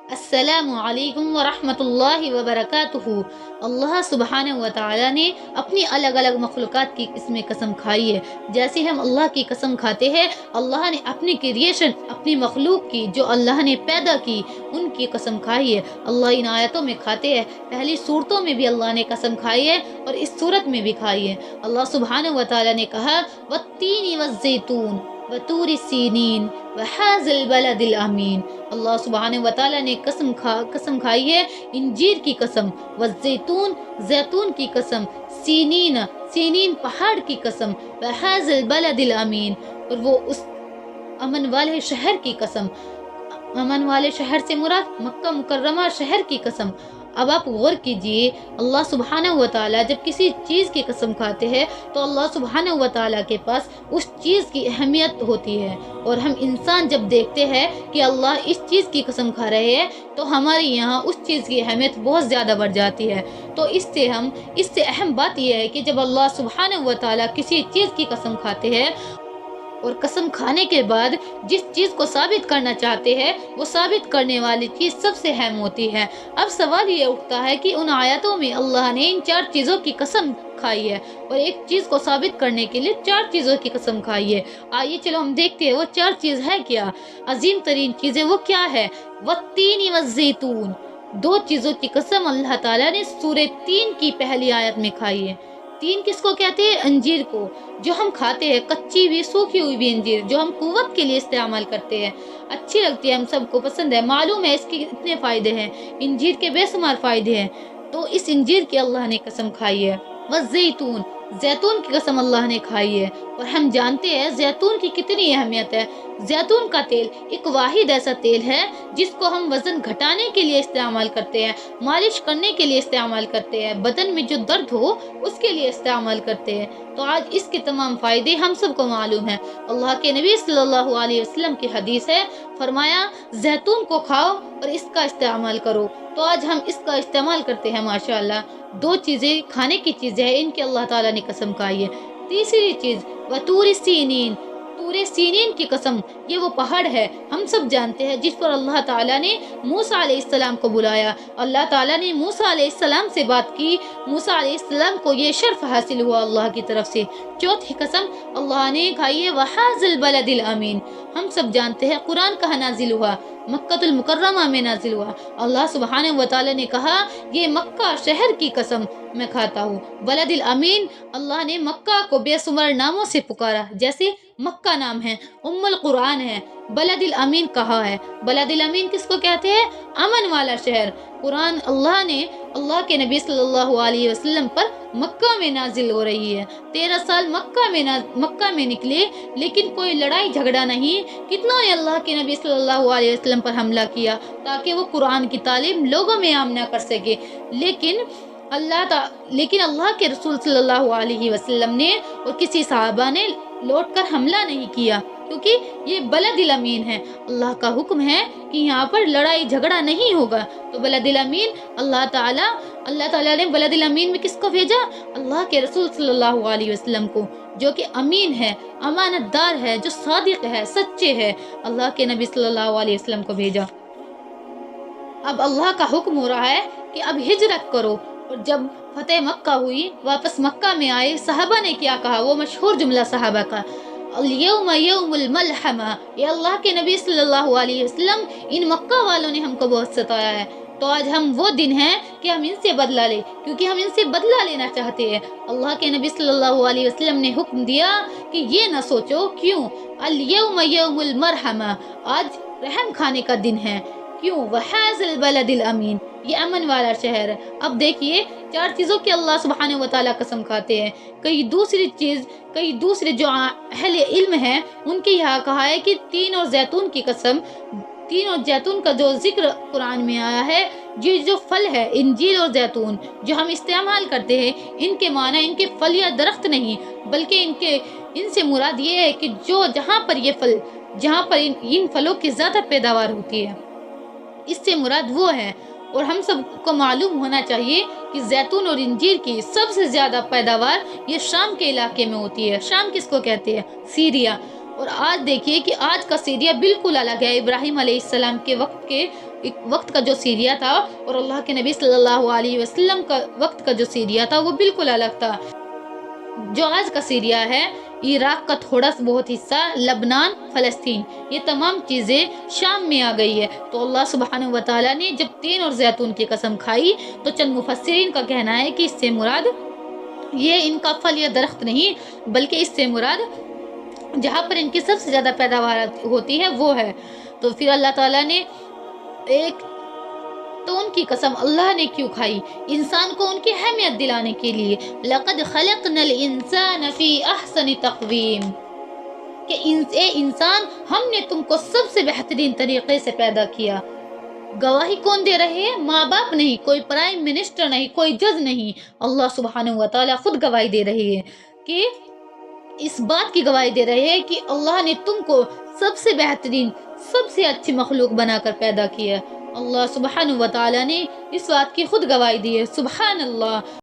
السلام علیکم ورحمۃ اللہ وبرکاتہ۔ اللہ سبحانہ و تعالیٰ نے اپنی الگ الگ مخلوقات کی اس میں قسم کھائی ہے۔ جیسے ہم اللہ کی قسم کھاتے ہیں، اللہ نے اپنی کریشن، اپنی مخلوق کی جو اللہ نے پیدا کی، ان کی قسم کھائی ہے۔ اللہ ان آیتوں میں کھاتے ہیں، پہلی صورتوں میں بھی اللہ نے قسم کھائی ہے اور اس صورت میں بھی کھائی ہے۔ اللہ سبحانہ و تعالیٰ نے کہا والتین والزیتون وطور سینین وحاذ البلد الامین۔ اللہ سبحانہ و تعالیٰ نے قسم کھائی ہے انجیر کی قسم، والزیتون زیتون کی قسم، سینین پہاڑ کی قسم، وحاذ البلد الامین اور وہ اس امن والے شہر کی قسم۔ امن والے شہر سے مراد مکہ مکرمہ شہر کی قسم۔ اب آپ غور کیجئے، اللہ سبحانہ و تعالیٰ جب کسی چیز کی قسم کھاتے ہیں تو اللہ سبحانہ و تعالیٰ کے پاس اس چیز کی اہمیت ہوتی ہے، اور ہم انسان جب دیکھتے ہیں کہ اللہ اس چیز کی قسم کھا رہے ہیں تو ہمارے یہاں اس چیز کی اہمیت بہت زیادہ بڑھ جاتی ہے۔ تو اس سے اہم بات یہ ہے کہ جب اللہ سبحانہ و تعالیٰ کسی چیز کی قسم کھاتے ہیں اور قسم کھانے کے بعد جس چیز کو ثابت کرنا چاہتے ہیں وہ ثابت کرنے والی چیز سب سے اہم ہوتی ہے۔ اب سوال یہ اٹھتا ہے کہ ان آیاتوں میں اللہ نے ان 4 چیزوں کی قسم کھائی ہے اور ایک چیز کو ثابت کرنے کے لیے 4 چیزوں کی قسم کھائی ہے۔ آئیے چلو ہم دیکھتے ہیں وہ 4 چیز ہے کیا۔ عظیم ترین چیزیں وہ کیا ہے؟ والتین والزیتون، 2 چیزوں کی قسم اللہ تعالیٰ نے سورہ 3 کی پہلی آیت میں کھائی ہے۔ 3 کس کو کہتے ہیں؟ انجیر کو، جو ہم کھاتے ہیں، کچی بھی سوکھی ہوئی بھی انجیر جو ہم قوت کے لیے استعمال کرتے ہیں، اچھی لگتی ہے، ہم سب کو پسند ہے، معلوم ہے اس کے اتنے فائدے ہیں، انجیر کے بے شمار فائدے ہیں، تو اس انجیر کی اللہ نے قسم کھائی ہے۔ والزیتون، زیتون کی قسم اللہ نے کھائی ہے، اور ہم جانتے ہیں زیتون کی کتنی اہمیت ہے۔ زیتون کا تیل ایک واحد ایسا تیل ہے جس کو ہم وزن گھٹانے کے لیے استعمال کرتے ہیں، مالش کرنے کے لیے استعمال کرتے ہیں، بدن میں جو درد ہو اس کے لیے استعمال کرتے ہیں۔ تو آج اس کے تمام فائدے ہم سب کو معلوم ہیں۔ اللہ کے نبی صلی اللہ علیہ وسلم کی حدیث ہے، فرمایا زیتون کو کھاؤ اور اس کا استعمال کرو۔ تو آج ہم اس کا استعمال کرتے ہیں ماشاءاللہ۔ 2 چیزیں کھانے کی چیزیں ہیں، ان کی اللہ تعالیٰ نے قسم کھائی ہے۔ تیسری چیز وطور سینین، طور سینین کی قسم، یہ وہ پہاڑ ہے ہم سب جانتے ہیں جس پر اللہ تعالیٰ نے موسیٰ علیہ السلام کو بلایا، اللہ تعالیٰ نے موسیٰ علیہ السلام سے بات کی، موسیٰ علیہ السلام کو یہ شرف حاصل ہوا اللہ کی طرف سے۔ چوتھی قسم اللہ نے کھائی ہے وحاذ البلد الامین، ہم سب جانتے ہیں قرآن کہاں نازل ہوا؟ مکہ المکرمہ میں نازل ہوا۔ اللہ سبحانہ و تعالیٰ نے کہا یہ مکہ شہر کی قسم میں کھاتا ہوں۔ بلد الامین، اللہ نے مکہ کو بے شمار ناموں سے پکارا، جیسے مکہ نام ہے، ام القرآن ہے، بلد الامین کہا ہے۔ بلد الامین کس کو کہتے ہیں؟ امن والا شہر۔ قرآن اللہ نے اللہ کے نبی صلی اللہ علیہ وسلم پر مکہ میں نازل ہو رہی ہے۔ 13 سال مکہ میں نکلے لیکن کوئی لڑائی جھگڑا نہیں، کتنوں نے اللہ کے نبی صلی اللہ علیہ وسلم پر حملہ کیا تاکہ وہ قرآن کی تعلیم لوگوں میں عام نہ کر سکے، لیکن اللہ کے رسول صلی اللہ علیہ وسلم نے اور کسی صحابہ نے لوٹ کر حملہ نہیں کیا، کیونکہ یہ بلد الامین ہے۔ اللہ کا حکم ہے کہ یہاں پر لڑائی جھگڑا نہیں ہوگا۔ تو بلد الامین، اللہ تعالیٰ نے بلد الامین میں کس کو بھیجا؟ اللہ کے رسول صلی اللہ علیہ وسلم کو، جو کہ امین ہے، امانت دار ہے، جو صادق ہے، سچے ہے، اللہ کے نبی صلی اللہ علیہ وسلم کو بھیجا۔ اب اللہ کا حکم ہو رہا ہے کہ اب ہجرت کرو، اور جب فتح مکہ ہوئی، واپس مکہ میں آئے، صحابہ نے کیا کہا؟ وہ مشہور جملہ صحابہ کا، الیوم یوم الملحمہ، یہ اللہ کے نبی صلی اللہ علیہ وسلم، ان مکہ والوں نے ہم کو بہت ستایا ہے، تو آج ہم وہ دن ہیں کہ ہم ان سے بدلہ لیں، کیونکہ ہم ان سے بدلہ لینا چاہتے ہیں۔ اللہ کے نبی صلی اللہ علیہ وسلم نے حکم دیا کہ یہ نہ سوچو، کیوں؟ الیوم یوم المرحمہ، آج رحم کھانے کا دن ہے۔ کیوں؟ وحاذ البلد الامین، یہ امن والا شہر ہے۔ اب دیکھیے 4 چیزوں کی اللہ سبحانہ و تعالیٰ قسم کھاتے ہیں۔ کئی دوسرے جو اہل علم ہیں ان کے یہاں کہا ہے کہ تین اور زیتون کی قسم، تین اور زیتون کا جو ذکر قرآن میں آیا ہے، یہ جو پھل ہے انجیر اور زیتون جو ہم استعمال کرتے ہیں، ان کے معنی ان کے پھل یا درخت نہیں، بلکہ ان سے مراد یہ ہے کہ جہاں پر ان پھلوں کی زیادہ پیداوار ہوتی ہے، اس سے مراد وہ ہے۔ اور ہم سب کو معلوم ہونا چاہیے کہ زیتون اور انجیر کی سب سے زیادہ پیداوار یہ شام کے علاقے میں ہوتی ہے۔ شام کس کو کہتے ہیں؟ سیریا۔ اور آج دیکھیے کہ آج کا سیریا بالکل الگ ہے. ابراہیم علیہ السلام کے وقت کا جو سیریا تھا اور اللہ کے نبی صلی اللہ علیہ وسلم کا وقت کا جو سیریا تھا وہ بالکل الگ تھا. جو آج کا سیریا ہے، عراق کا تھوڑا سا بہت حصہ، لبنان، فلسطین، یہ تمام چیزیں شام میں آ گئی ہے. تو اللہ سبحانہ و تعالیٰ نے جب تین اور زیتون کی قسم کھائی تو چند مفسرین کا کہنا ہے کہ اس سے مراد یہ ان کا پھل یا درخت نہیں، بلکہ اس سے مراد جہاں پر ان کی سب سے زیادہ پیداوار ہوتی ہے وہ ہے. تو پھر اللہ تعالیٰ نے تو ان کی قسم اللہ نے کیوں کھائی؟ انسان کو ان کی اہمیت دلانے کے لیے. لَقَدْ خَلَقْنَا الْإِنسَانَ فِي أَحْسَنِ تَقْوِيمٍ، کہ اے انسان، ہم نے تم کو سب سے بہترین طریقے سے پیدا کیا. گواہی کون دے رہے ہیں؟ ماں باپ نہیں، کوئی پرائم منسٹر نہیں، کوئی جج نہیں، اللہ سبحانہ و تعالیٰ خود گواہی دے رہے ہیں کہ اس بات کی گواہی دے رہے ہیں کہ اللہ نے تم کو سب سے بہترین، سب سے اچھی مخلوق بنا کر پیدا کیا. اللہ سبحانہ و تعالیٰ نے اس بات کی خود گواہی دی ہے. سبحان اللہ.